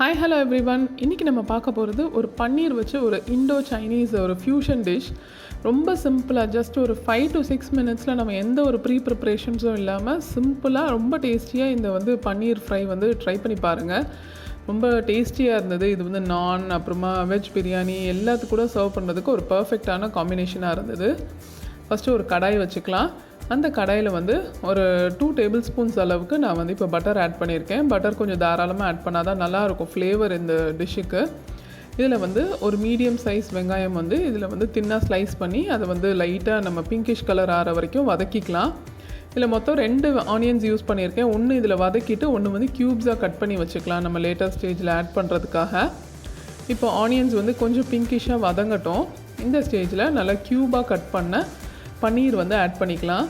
Hi hello everyone. இன்றைக்கி நம்ம பார்க்க போகிறது ஒரு பன்னீர் வச்சு ஒரு இண்டோ சைனீஸ் ஒரு ஃப்யூஷன் டிஷ். ரொம்ப சிம்பிளாக ஜஸ்ட் ஒரு 5 to 6 மினிட்ஸில் நம்ம எந்த ஒரு ப்ரிப்ரேஷன்ஸும் இல்லாமல் சிம்பிளாக ரொம்ப டேஸ்டியாக இந்த பன்னீர் ஃப்ரை ட்ரை பண்ணி பாருங்கள். ரொம்ப டேஸ்டியாக இருந்தது. இது நான் அப்புறமா வெஜ் பிரியாணி எல்லாத்துக்கு கூட சர்வ் பண்ணுறதுக்கு ஒரு பர்ஃபெக்டான காம்பினேஷனாக இருந்தது. ஃபஸ்ட்டு ஒரு கடாய் வச்சுக்கலாம். அந்த கடாயில் ஒரு 2 டேபிள் ஸ்பூன்ஸ் அளவுக்கு நான் இப்போ பட்டர் ஆட் பண்ணியிருக்கேன். பட்டர் கொஞ்சம் தாராளமாக ஆட் பண்ணால் தான் நல்லாயிருக்கும் ஃப்ளேவர் இந்த டிஷ்ஷுக்கு. இதில் ஒரு மீடியம் சைஸ் வெங்காயம் இதில் தின்னாக ஸ்லைஸ் பண்ணி அதை லைட்டாக நம்ம பிங்கிஷ் கலர் ஆகிற வரைக்கும் வதக்கிக்கலாம். இதில் மொத்தம் 2 ஆனியன்ஸ் யூஸ் பண்ணியிருக்கேன். ஒன்று இதில் வதக்கிட்டு ஒன்று க்யூப்ஸாக கட் பண்ணி வச்சுக்கலாம் நம்ம லேட்டர் ஸ்டேஜில் ஆட் பண்ணுறதுக்காக. இப்போ ஆனியன்ஸ் கொஞ்சம் பிங்கிஷாக வதங்கட்டும். இந்த ஸ்டேஜில் நல்லா க்யூபாக கட் பண்ண பன்னீர் ஆட் பண்ணிக்கலாம்.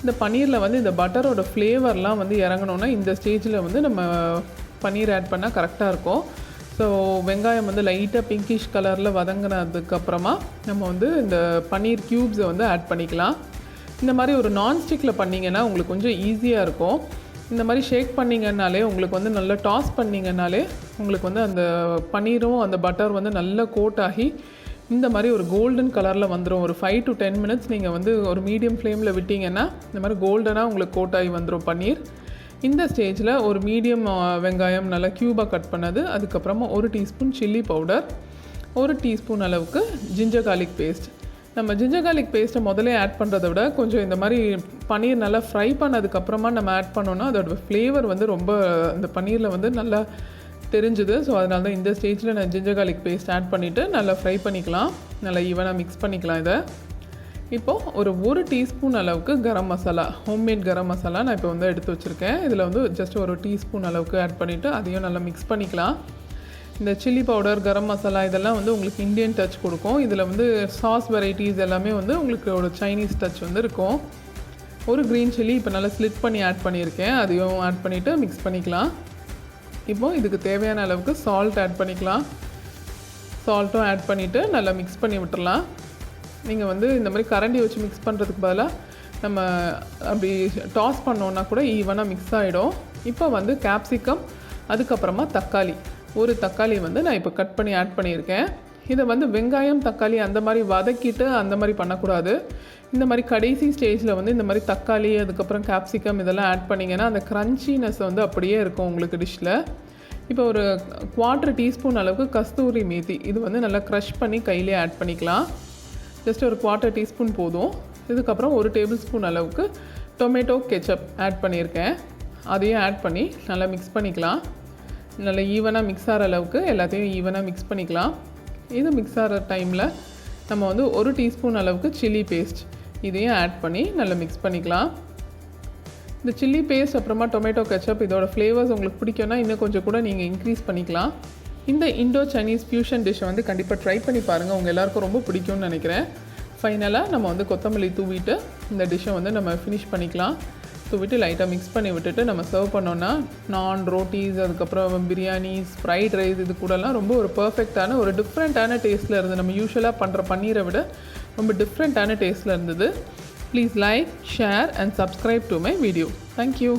இந்த பன்னீரில் இந்த பட்டரோட ஃப்ளேவர்லாம் இறங்கணுன்னா இந்த ஸ்டேஜில் நம்ம பன்னீர் ஆட் பண்ணால் கரெக்டாக இருக்கும். ஸோ வெங்காயம் லைட்டாக பிங்கிஷ் கலரில் வதங்கினதுக்கப்புறமா நம்ம இந்த பன்னீர் க்யூப்ஸை ஆட் பண்ணிக்கலாம். இந்த மாதிரி ஒரு நான்ஸ்டிக்கில் பண்ணிங்கன்னா உங்களுக்கு கொஞ்சம் ஈஸியாக இருக்கும். இந்த மாதிரி ஷேக் பண்ணிங்கன்னாலே உங்களுக்கு நல்லா டாஸ் பண்ணிங்கன்னாலே உங்களுக்கு அந்த பன்னீரும் அந்த பட்டர் நல்லா கோட் ஆகி இந்த மாதிரி ஒரு கோல்டன் கலரில் வந்துடும். ஒரு 5 to 10 மினிட்ஸ் நீங்கள் ஒரு மீடியம் ஃப்ளேமில் விட்டிங்கன்னா இந்த மாதிரி கோல்டனாக உங்களுக்கு கோட் ஆகி வந்துடும் பன்னீர். இந்த ஸ்டேஜில் ஒரு மீடியம் வெங்காயம் நல்லா க்யூபாக கட் பண்ணது, அதுக்கப்புறமா 1 டீஸ்பூன் சில்லி பவுடர், 1 டீஸ்பூன் அளவுக்கு ஜிஞ்சர் கார்லிக் பேஸ்ட். நம்ம ஜிஞ்சர் கார்லிக் பேஸ்ட்டை முதலே ஆட் பண்ணுறதை விட கொஞ்சம் இந்த மாதிரி பன்னீர் நல்லா ஃப்ரை பண்ணதுக்கப்புறமா நம்ம ஆட் பண்ணோன்னா அதோட ஃப்ளேவர் ரொம்ப அந்த பன்னீரில் நல்லா தெரிஞ்சுது. ஸோ அதனால தான் இந்த ஸ்டேஜில் நான் ஜிஞ்சர் கார்லிக் பேஸ்ட் ஆட் பண்ணிவிட்டு நல்லா ஃப்ரை பண்ணிக்கலாம். நல்லா ஈவனாக மிக்ஸ் பண்ணிக்கலாம். இதை இப்போது ஒரு டீஸ்பூன் அளவுக்கு கரம் மசாலா, ஹோம்மேட் கரம் மசாலா நான் இப்போ எடுத்து வச்சுருக்கேன். இதில் ஜஸ்ட் ஒரு டீஸ்பூன் அளவுக்கு ஆட் பண்ணிவிட்டு அதையும் நல்லா மிக்ஸ் பண்ணிக்கலாம். இந்த சில்லி பவுடர், கரம் மசாலா இதெல்லாம் உங்களுக்கு இந்தியன் டச் கொடுக்கும். இதில் சாஸ் வெரைட்டிஸ் எல்லாமே உங்களுக்கு ஒரு சைனீஸ் டச் இருக்கும். ஒரு க்ரீன் சில்லி இப்போ நல்லா ஸ்லிட் பண்ணி ஆட் பண்ணியிருக்கேன். அதையும் ஆட் பண்ணிவிட்டு மிக்ஸ் பண்ணிக்கலாம். இப்போது இதுக்கு தேவையான அளவுக்கு சால்ட் ஆட் பண்ணிக்கலாம். சால்ட்டும் ஆட் பண்ணிவிட்டு நல்லா மிக்ஸ் பண்ணி விட்டுறலாம். நீங்கள் இந்த மாதிரி கரண்டி வச்சு மிக்ஸ் பண்ணுறதுக்கு பதிலாக நம்ம அப்படி டாஸ் பண்ணோன்னா கூட ஈவனாக மிக்ஸ் ஆகிடும். இப்போ கேப்சிகம், அதுக்கப்புறமா தக்காளி, ஒரு தக்காளி நான் இப்போ கட் பண்ணி ஆட் பண்ணியிருக்கேன். இதை வெங்காயம் தக்காளி அந்த மாதிரி வதக்கிட்டு அந்த மாதிரி பண்ணக்கூடாது. இந்த மாதிரி கடைசி ஸ்டேஜில் இந்த மாதிரி தக்காளி, அதுக்கப்புறம் கேப்சிகம் இதெல்லாம் ஆட் பண்ணிங்கன்னா அந்த க்ரன்ச்சினஸ் அப்படியே இருக்கும் உங்களுக்கு டிஷ்ஷில். இப்போ ஒரு 1/4 டீஸ்பூன் அளவுக்கு கஸ்தூரி மேத்தி, இது நல்லா க்ரஷ் பண்ணி கையிலே ஆட் பண்ணிக்கலாம். ஜஸ்ட் ஒரு 1/4 டீஸ்பூன் போதும். இதுக்கப்புறம் 1 டேபிள் ஸ்பூன் அளவுக்கு டொமேட்டோ கெச்சப் ஆட் பண்ணியிருக்கேன். அதையும் ஆட் பண்ணி நல்லா மிக்ஸ் பண்ணிக்கலாம். நல்லா ஈவனாக மிக்ஸ் ஆகிற அளவுக்கு எல்லாத்தையும் ஈவனாக மிக்ஸ் பண்ணிக்கலாம். இது மிக்ஸ் ஆகிற டைமில் நம்ம 1 டீஸ்பூன் அளவுக்கு சில்லி பேஸ்ட் இதையும் ஆட் பண்ணி நல்லா மிக்ஸ் பண்ணிக்கலாம். இந்த சில்லி பேஸ்ட் அப்புறமா டொமேட்டோ கெச்சப் இதோட ஃப்ளேவர்ஸ் உங்களுக்கு பிடிக்கும்னா இன்னும் கொஞ்சம் கூட நீங்கள் இன்க்ரீஸ் பண்ணிக்கலாம். இந்த இண்டோ சைனீஸ் ஃப்யூஷன் டிஷ்ஷை கண்டிப்பாக ட்ரை பண்ணி பாருங்கள். உங்கள் எல்லாருக்கும் ரொம்ப பிடிக்கும்னு நினைக்கிறேன். ஃபைனலாக நம்ம கொத்தமல்லி தூவிட்டு இந்த டிஷ்ஷை நம்ம ஃபினிஷ் பண்ணிக்கலாம். தூவிட்டு லைட்டாக மிக்ஸ் பண்ணி விட்டுட்டு நம்ம சர்வ் பண்ணோன்னா நான், ரோட்டீஸ், அதுக்கப்புறம் பிரியாணிஸ், ஃப்ரைட் ரைஸ் இது கூடலாம் ரொம்ப ஒரு பர்ஃபெக்டான ஒரு டிஃப்ரெண்ட்டான டேஸ்ட்டில் இருந்தது. நம்ம யூஸ்வலாக பண்ணுற பன்னீரை விட ரொம்ப டிஃப்ரெண்ட்டான டேஸ்ட்டில் இருந்தது. Please like, share and subscribe to my video. Thank you.